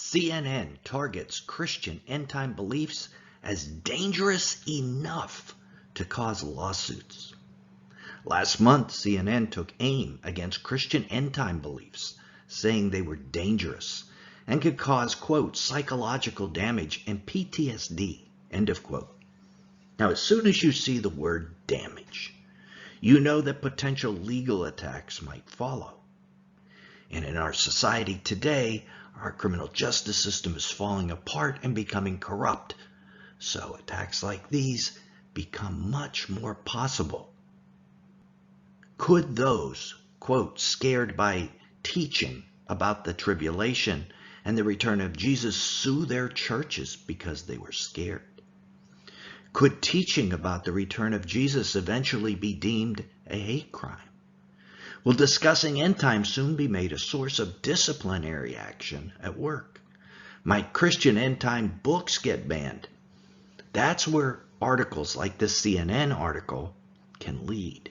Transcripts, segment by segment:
CNN targets Christian end-time beliefs as dangerous enough to cause lawsuits. Last month, CNN took aim against Christian end-time beliefs, saying they were dangerous and could cause, quote, psychological damage and PTSD, end of quote. Now, as soon as you see the word damage, you know that potential legal attacks might follow. And in our society today, our criminal justice system is falling apart and becoming corrupt. So attacks like these become much more possible. Could those, quote, scared by teaching about the tribulation and the return of Jesus sue their churches because they were scared? Could teaching about the return of Jesus eventually be deemed a hate crime? Will discussing end times soon be made a source of disciplinary action at work? Might Christian end time books get banned? That's where articles like this CNN article can lead.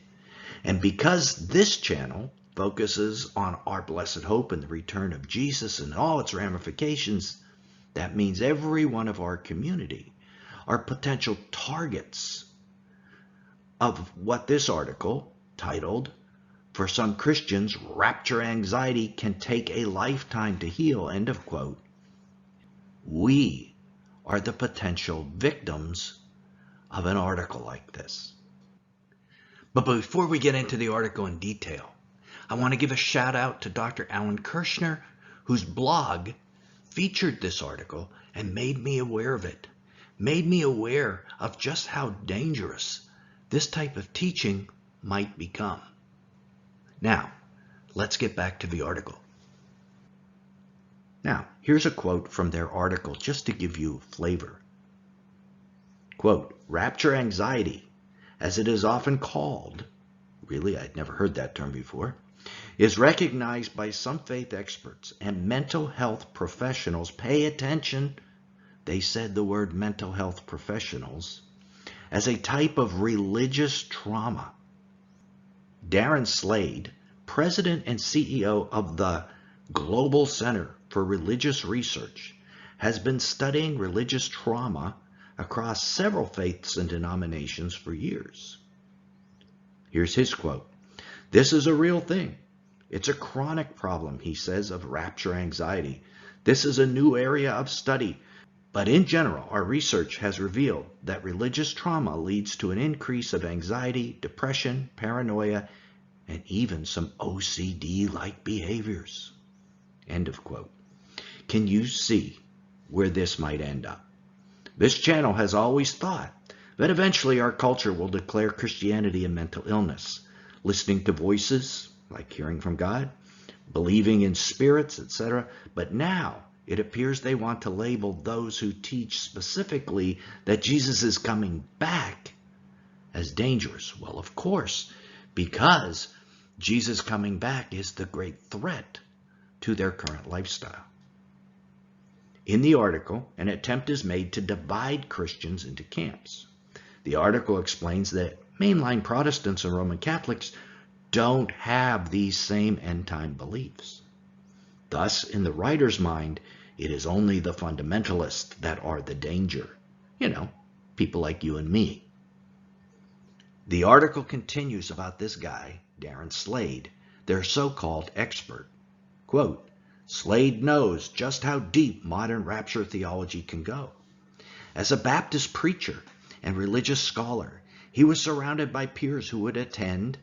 And because this channel focuses on our blessed hope and the return of Jesus and all its ramifications, that means every one of our community are potential targets of what this article titled, "For some Christians, rapture anxiety can take a lifetime to heal," end of quote. We are the potential victims of an article like this. But before we get into the article in detail, I want to give a shout out to Dr. Alan Kirshner, whose blog featured this article and made me aware of it, made me aware of just how dangerous this type of teaching might become. Now, let's get back to the article. Now, here's a quote from their article just to give you flavor. Quote, "Rapture anxiety, as it is often called," really, I'd never heard that term before, "is recognized by some faith experts and mental health professionals." Pay attention. They said the word mental health professionals, "as a type of religious trauma." Darren Slade, president and CEO of the Global Center for Religious Research, has been studying religious trauma across several faiths and denominations for years. Here's his quote. "This is a real thing. It's a chronic problem," he says, "of rapture anxiety. This is a new area of study. But in general, our research has revealed that religious trauma leads to an increase of anxiety, depression, paranoia, and even some OCD-like behaviors." End of quote. Can you see where this might end up? This channel has always thought that eventually our culture will declare Christianity a mental illness, listening to voices, like hearing from God, believing in spirits, etc. But now it appears they want to label those who teach specifically that Jesus is coming back as dangerous. Well, of course, because Jesus coming back is the great threat to their current lifestyle. In the article, an attempt is made to divide Christians into camps. The article explains that mainline Protestants and Roman Catholics don't have these same end-time beliefs. Thus, in the writer's mind, it is only the fundamentalists that are the danger. You know, people like you and me. The article continues about this guy, Darren Slade, their so-called expert. Quote, "Slade knows just how deep modern rapture theology can go. As a Baptist preacher and religious scholar, he was surrounded by peers who would attend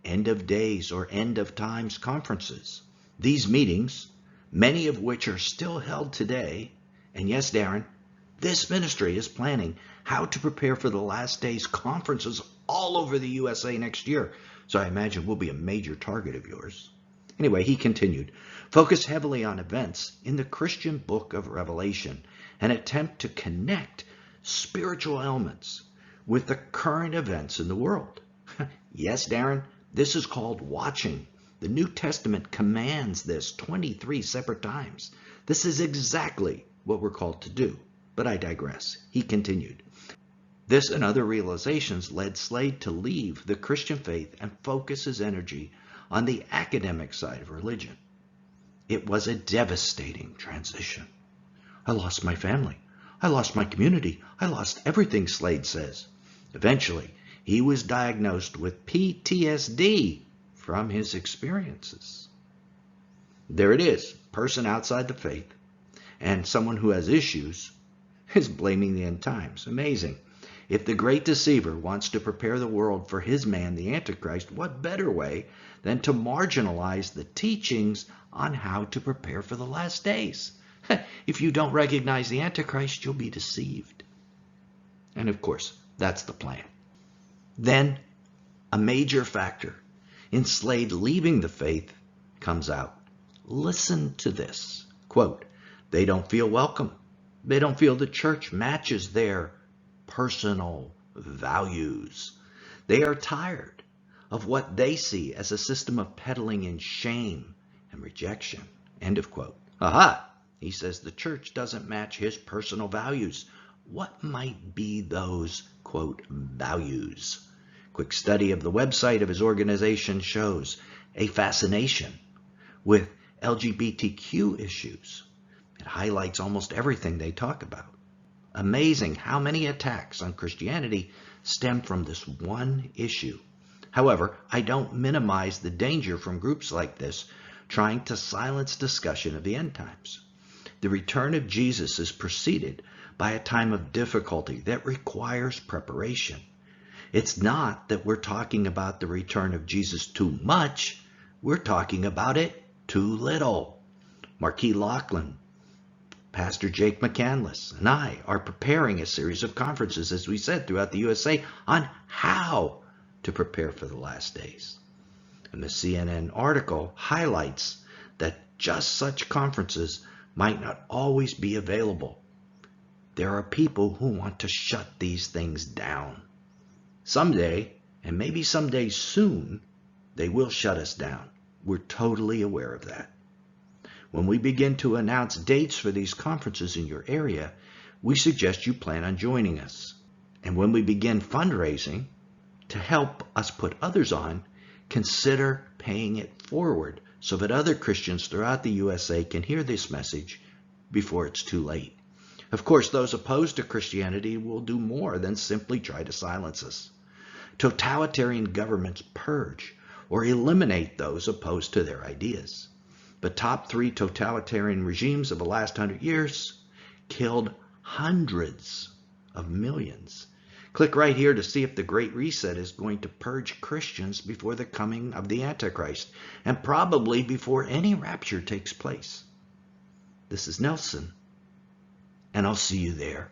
end of days or end of times conferences. These meetings, many of which are still held today, and yes, Darren, this ministry is planning how to prepare for the last days conferences all over the USA next year, so I imagine we'll be a major target of yours." Anyway, he continued, "Focus heavily on events in the Christian book of Revelation and attempt to connect spiritual elements with the current events in the world." Yes, Darren, this is called watching. The New Testament commands this 23 separate times. This is exactly what we're called to do. But I digress. He continued. This and other realizations led Slade to leave the Christian faith and focus his energy on the academic side of religion. It was a devastating transition. I lost my family. I lost my community. I lost everything, Slade says. Eventually, he was diagnosed with PTSD from his experiences. There it is, person outside the faith, and someone who has issues is blaming the end times. Amazing. If the great deceiver wants to prepare the world for his man, the Antichrist, what better way than to marginalize the teachings on how to prepare for the last days? If you don't recognize the Antichrist, you'll be deceived. And of course, that's the plan. Then, a major factor in Slade leaving the faith comes out. Listen to this. Quote, they don't feel welcome. They don't feel the church matches their personal values. They are tired of what they see as a system of peddling in shame and rejection. End of quote. Aha! He says the church doesn't match his personal values. What might be those, quote, values? Quick study of the website of his organization shows a fascination with LGBTQ issues. It highlights almost everything they talk about. Amazing how many attacks on Christianity stem from this one issue. However, I don't minimize the danger from groups like this trying to silence discussion of the end times. The return of Jesus is preceded by a time of difficulty that requires preparation. It's not that we're talking about the return of Jesus too much, we're talking about it too little. Marquis Lachlan, Pastor Jake McCandless, and I are preparing a series of conferences, as we said, throughout the USA on how to prepare for the last days. And the CNN article highlights that just such conferences might not always be available. There are people who want to shut these things down. Someday, and maybe someday soon, they will shut us down. We're totally aware of that. When we begin to announce dates for these conferences in your area, we suggest you plan on joining us. And when we begin fundraising to help us put others on, consider paying it forward so that other Christians throughout the USA can hear this message before it's too late. Of course, those opposed to Christianity will do more than simply try to silence us. Totalitarian governments purge or eliminate those opposed to their ideas. The top 3 totalitarian regimes of the last 100 years killed hundreds of millions. Click right here to see if the Great Reset is going to purge Christians before the coming of the Antichrist, and probably before any rapture takes place. This is Nelson, and I'll see you there.